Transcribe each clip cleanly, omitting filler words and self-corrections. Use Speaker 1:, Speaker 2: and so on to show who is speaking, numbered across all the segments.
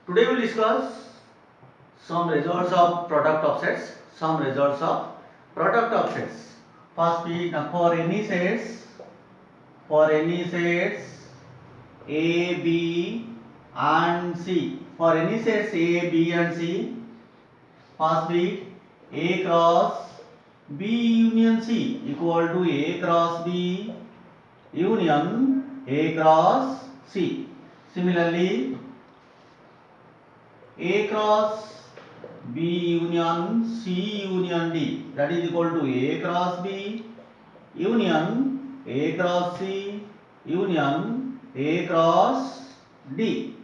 Speaker 1: Today we will discuss some results of product of sets. Some results of product of sets. First, we for any sets A, B, and C. For any sets A, B, and C, first bit A cross B union C equal to A cross B union A cross C. Similarly, A cross B union C union D, that is equal to A cross B union A cross C union A cross D.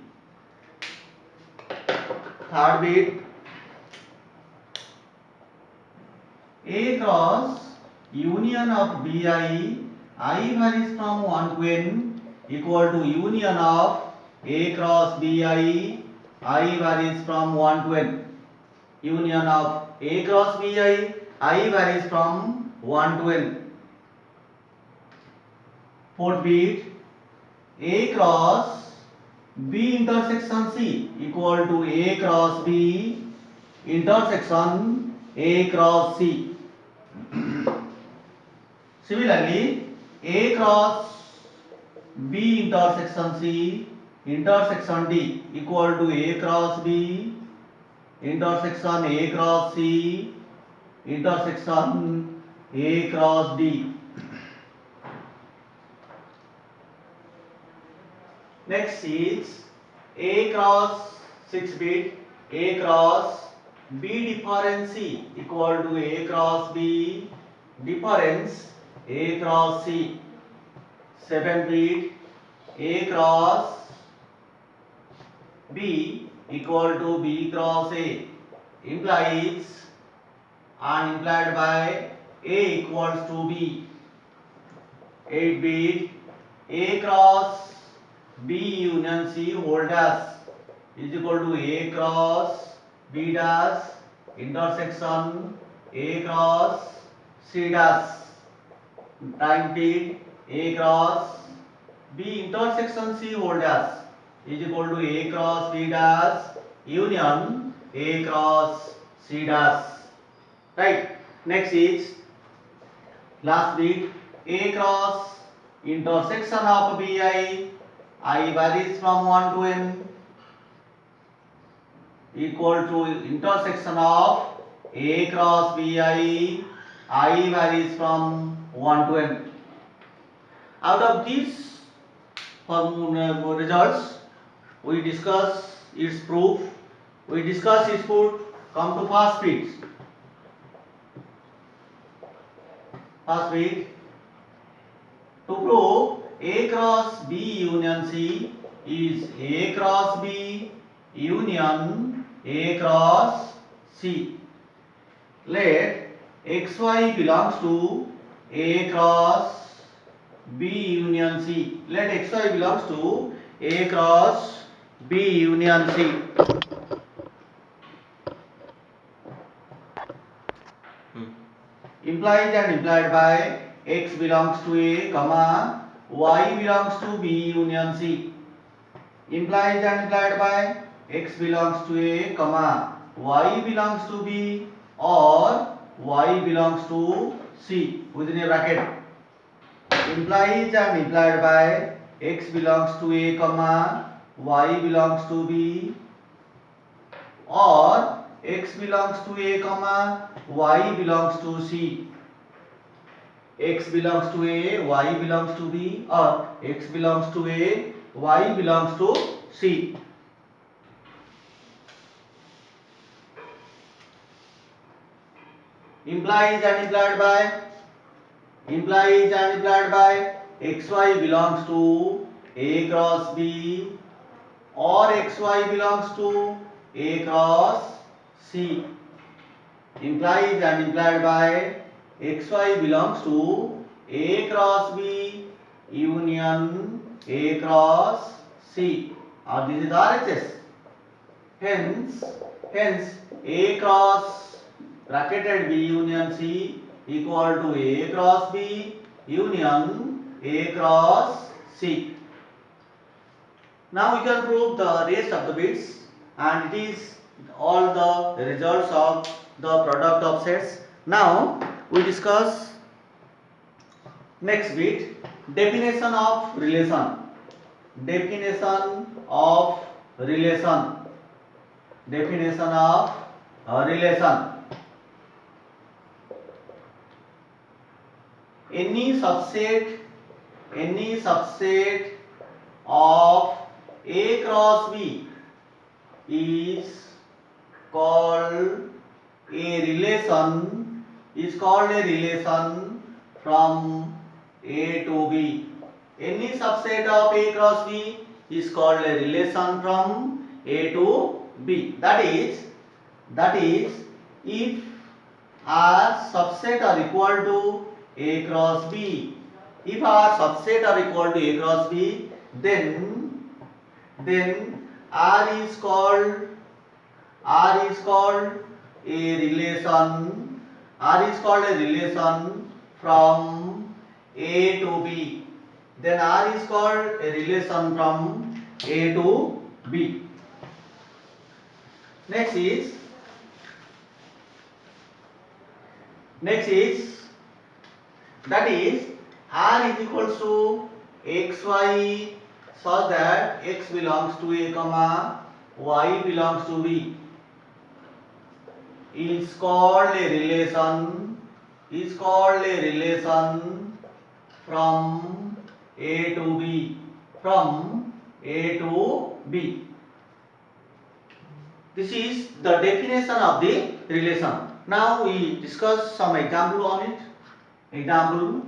Speaker 1: Third bit A cross union of BI, I varies from 1 to n equal to union of A cross BI, I varies from 1 to n. Union of A cross BI, I varies from 1 to n. Fourth bit A cross B intersection C equal to A cross B intersection A cross C. Similarly, A cross B intersection C intersection D equal to A cross B intersection A cross C intersection A cross D. Next is A cross 6 bit A cross B difference C equal to A cross B difference A cross C. 7 bit A cross B equal to B cross A implies and implied by A equals to B. 8 bit A cross B union C whole dash is equal to A cross B dash intersection A cross C dash. 9 bit A cross B intersection C whole dash is equal to A cross B dash union A cross C dash. Right. Next is last bit A cross intersection of BI, I varies from 1 to n equal to intersection of A cross BI, I varies from 1 to n. Out of these results, we discuss its proof, we discuss its proof. Come to first bit. First bit, to prove A cross B union C is A cross B union A cross C. Let xy belongs to A cross B union C. Let xy belongs to A cross B union C. Implies and implied by x belongs to A, comma y belongs to B union C. Implies and implied by x belongs to A, comma y belongs to B or y belongs to C within a bracket. Implies and implied by x belongs to A, comma y belongs to B or x belongs to A, comma y belongs to C. X belongs to A, y belongs to B or x belongs to A, y belongs to C. Implies and implied by xy belongs to A cross B or xy belongs to A cross C. Implies and implied by xy belongs to A cross B union A cross C, or this is RHS. Hence A cross bracketed B union C equal to A cross B union A cross C. Now we can prove the rest of the bits. and it is all the results of the product of sets. Now we discuss next bit, definition of relation. Definition of relation. Definition of relation. Any subset of A cross B is called a relation from A to B. Any subset of A cross B is called a relation from A to B. That is if R subset are equal to A cross B. If R subset are equal to A cross B, then R is called a relation. R is called a relation from A to B. Then R is called a relation from A to B. Next is that is R is equals to xy such that x belongs to A comma y belongs to B is called a relation from A to B. This is the definition of the relation. Now we discuss some example on it. Example: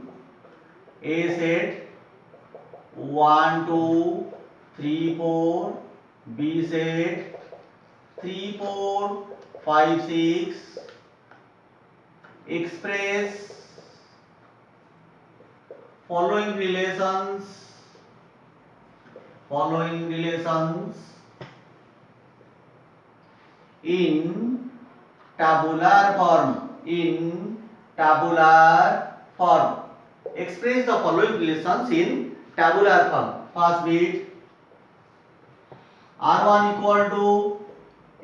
Speaker 1: A set 1, 2, 3, 4. B set 3, 4, 5, 6. Express following relations in tabular form. Express the following relations in tabular form. First bit: R1 equal to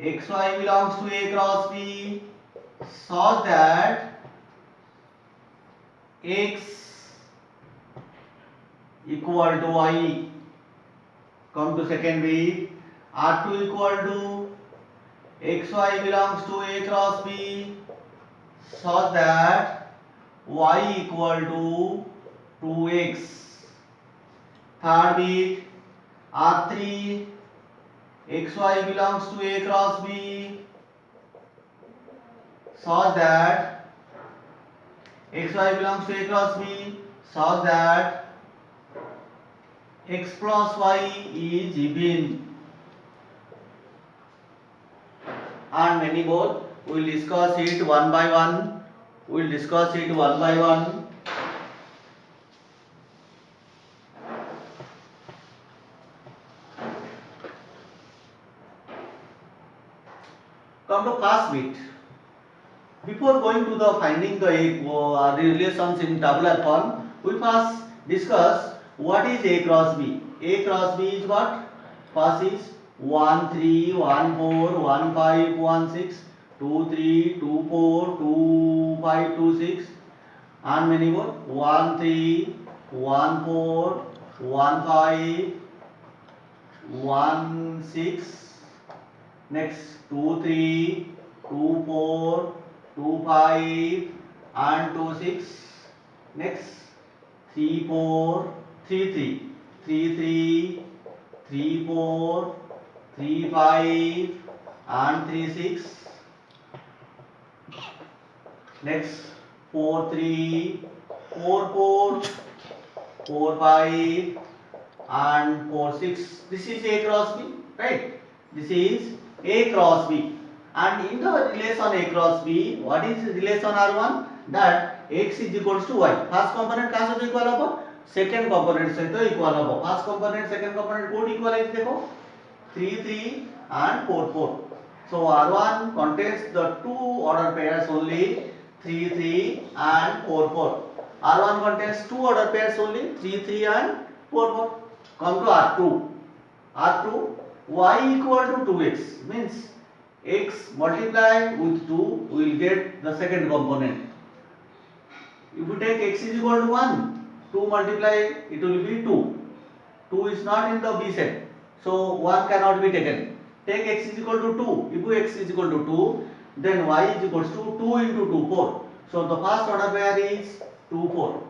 Speaker 1: xy belongs to A cross B such that x equal to y. Come to second bit: R2 equal to xy belongs to A cross B such that y equal to 2x. Third bit: R3 xy belongs to A cross B such that x plus y is even, and many more. We will discuss it one by one. Come to first bit. Before going to the finding the relations in tabular form, we first discuss what is A cross B. A cross B is what? First is 1, 3, 1, 4, 1, 5, 1, 6, 2, 3, 2, 4, 2, 5, 2, 6, and many more. 1, 3, 1, 4, 1, 5, 1, 6. Next 2, 3, 2, 4, 2, 5, and 2, 6. Next 3, 4, 3, 3, 3, 3, 3, 4, 3, 5, and 3, 6. Next 4, 3, 4, 4, 4, 5, and 4, 6. This is A cross B, right? This is A cross B. And in the relation A cross B, what is relation R1? That x is equals to y. First component का साथ equal होगा, second component से तो equal होगा. First component, second component code equal है देखो, 3, 3 and 4, 4. So R1 contains the two order pairs only, 3, 3 and 4, 4. R1 contains two order pairs only, 3, 3 and 4, 4. Come to R2. y equal to 2x means x multiplied with 2 we will get the second component. If you take x is equal to 1, 2 multiply it will be 2. 2 is not in the B set, so 1 cannot be taken. Take x is equal to 2. If x is equal to 2, then y is equals to 2 into 2, 4. So the first order pair is 2, 4.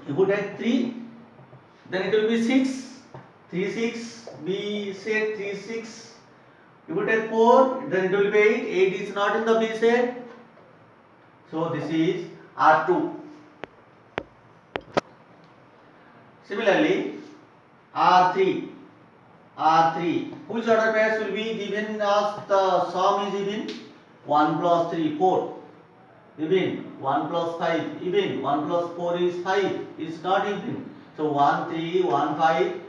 Speaker 1: If you take 3, then it will be 6. 3, 6, B set 3, 6. If you take 4, then it will be 8. 8 is not in the B set. So this is R2. Similarly, R3. R3. Which order pairs will be given as the sum is even? 1 plus 3, 4. Even 1 plus 5. Even 1 plus 4 is 5. It's not even. So 1, 3, 1, 5.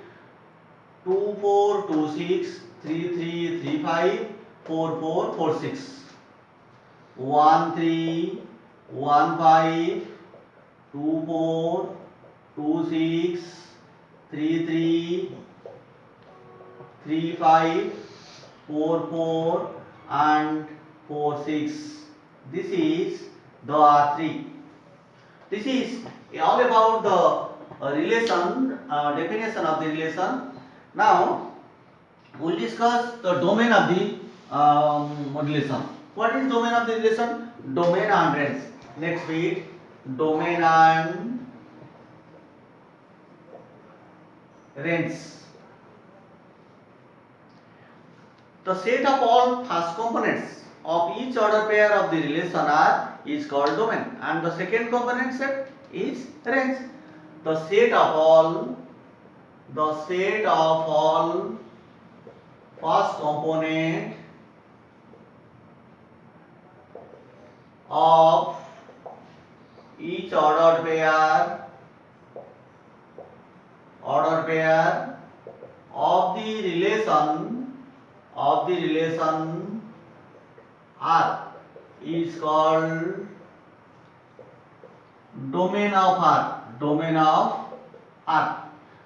Speaker 1: 2, 4, 2, 6. 3, 3, 3, 5. 4, 4, 4, 6. 1, 3, 1, 5. 2, 4. 2, 6. 3, 3. 3, 5, 4, 4 and 4, 6. This is the R3. This is all about the relation, definition of the relation. Now, we will discuss the domain of the relation. What is domain of the relation? Domain and range. Next bit, domain and range. The set of all first components of each order pair of the relation R is called domain, and the second component set is range. The set of all first component of each ordered pair of the relation R is called domain of R. Domain of R.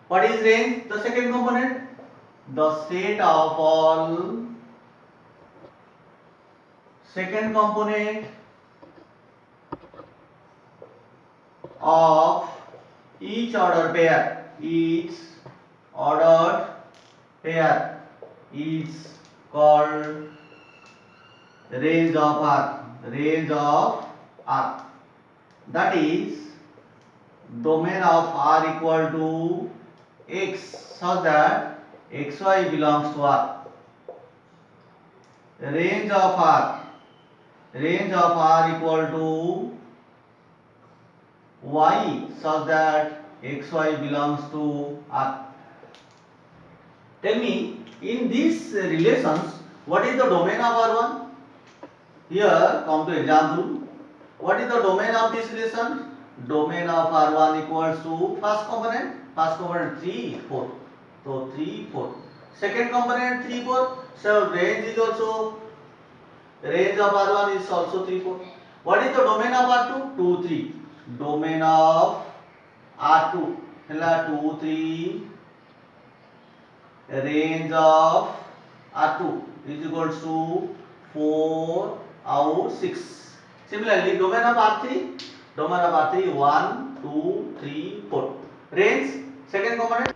Speaker 1: What is range? The second component. The set of all second component of each ordered pair. Each ordered pair is called range of R. Range of R. That is domain of R equal to X such that XY belongs to R. Range of R equal to Y such that XY belongs to R. Tell me, in these relations, what is the domain of R1? Here, come to example. What is the domain of this relation? Domain of R1 equals to first component 3, 4. So 3, 4. Second component 3, 4. So range of R1 is also 3, 4. What is the domain of R2? 2, 3. Domain of R2 2, 3. Range of R2 is equals to 4 out 6. Similarly, domain of R3 1, 2, 3, 4. Range second component